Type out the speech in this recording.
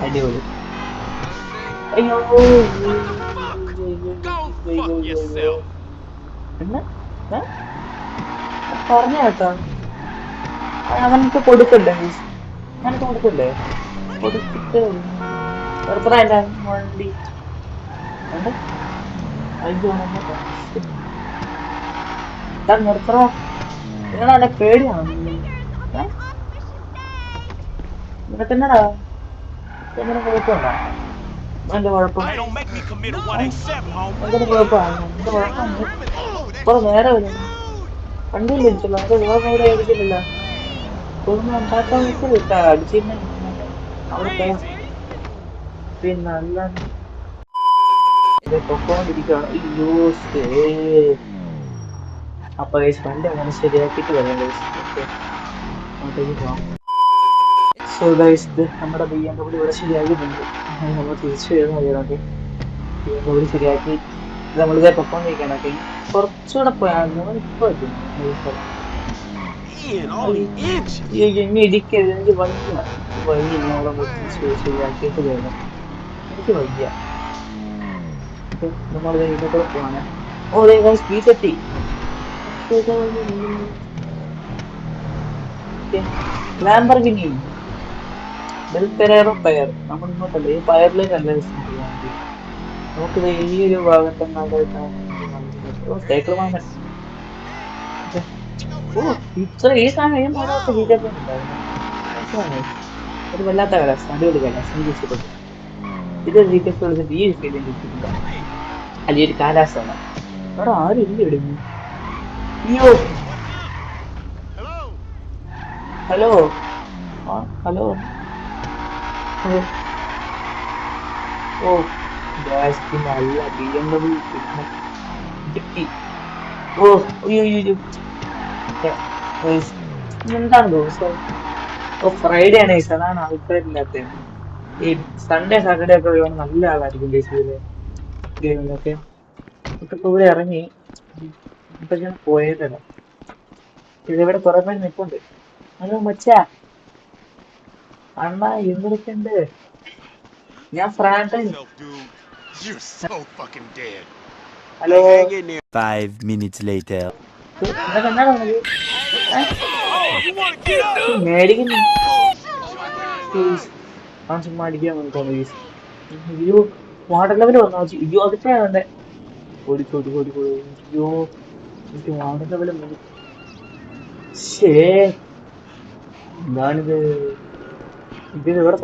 അടിപൊളി. അയ്യോ എന്നാ പറഞ്ഞ കേട്ടോ, അവനക്ക് കൊടുക്കണ്ടേ? അവനക്ക് കൊടുക്കണ്ടേ? കൊടുത്തിട്ട് എത്ര അതിന്റെ വണ്ടി ഉണ്ട്? അയ്യോ നിർത്തറ. നിങ്ങളെ പേടിയാണോ നിനക്കെന്നടാ? എന്തിനും കുഴപ്പമുണ്ടോ? എന്റെ കുഴപ്പം എന്തിനും കുഴപ്പമാണ്? എന്റെ കുഴപ്പം ഇപ്പൊ നേരെ വരും വണ്ടിയിൽ ഇരിച്ചല്ലോ, അത് വേറെ എവിടെ ഇരിക്കില്ലല്ലോ. ഒന്നും ഉണ്ടാക്കാൻ വെച്ചിട്ടാ അടിച്ചിരുന്ന അവിടെ പിന്നെ അല്ലാണ്ട് പൊക്കോണ്ടിരിക്കുകയാണ്. അയ്യോ അപ്പൊ വണ്ടി അങ്ങനെ ശരിയാക്കിട്ട് വരാം. അങ്ങോട്ടേക്ക് പോവാം. സോ ഗൈസ്, ഇത് നമ്മുടെ BMW ഇവിടെ ശരിയാക്കിയിട്ടുണ്ട്. നമ്മൾ തിരിച്ചു വരുന്ന മതിയാണൊക്കെ. BMW ശരിയാക്കി നമ്മളിതേ പൊക്കോണ്ടിരിക്കണൊക്കെ. കുറച്ചുകൂടെ പോയാൽ ഇപ്പൊ ഇനി ഇടിക്കരുത്. എനിക്ക് വയ്യ, ഇനി അവിടെ ശരിയാക്കിയിട്ട് വരണം. എനിക്ക് വയ്യ. നമ്മൾ ഇതിലൂടെ പോവാണ്. ഓ സ്പീഡ് എത്തി. ലാംബർഗിനി ബെൽ പെരേറോ പയർ. നമ്മൾ ഇങ്ങോട്ടല്ലേ, ഈ പയറിലേക്കല്ല നമുക്കിത് ഈ ഒരു ഭാഗത്തെങ്ങാണ്ടായിട്ടാണ്. ഓ ഇത്ര ഈ സമയം പോകാത്ത രീതിയൊക്കെ ഉണ്ടായിരുന്നു. ഒരു വല്ലാത്ത കലാസ്, അടിപൊളി കലാസ്, എനിക്ക് ഇഷ്ടപ്പെട്ടു. ഇത് റീറ്റെസ്റ്റ് കൊടുത്തിട്ട് ഈ ഒരു ഫീലിംഗ് കിട്ടിയിട്ടില്ല. അല്ലെങ്കിൽ ഒരു കാലാസാണ്. അവിടെ ആരും ഇല്ല ഇടുന്നു. അയ്യോ ഹലോ. ആ ഹലോ. ഓ നല്ല BMW കിട്ടി. ഓ അയ്യോ എന്താണ് ദിവസം? ഓ ഫ്രൈഡേ ആണ്, അതാണ് ആൾക്കാരില്ലാത്ത. ഈ സൺഡേ സാറ്റർഡേ ഒക്കെ വരുവാണെങ്കിൽ നല്ല ആളായിരിക്കും ബേസിക്കലി ഗെയിമിലൊക്കെ. ഇപ്പൊ ഇവിടെ ഇറങ്ങി ഇപ്പൊ ഞാൻ പോയതല്ല. ഇതിവിടെ കുറെ പേര് നിൽപ്പുണ്ട്. ഹലോ മച്ചാ, അണ്ണാ എന്തൊക്കെയുണ്ട്? ഞാൻ ഫ്രാൻഡൻ. ഹലോ. 5 minutes later. ഇതൊക്കെ എന്താണ് മേടിക്കുന്നു? ചുമ്മാ അടിക്കാൻ തോന്നുന്നു. അയ്യോ വാട്ടർ ലെവൽ വന്നു. അയ്യോ അതിപ്പോഴാണ് വേണ്ടേ. ഓടിക്കോടി. അയ്യോ എനിക്ക് വാട്ടർ ലെവൽ ശേ, ഞാനിത് ഇവിടെ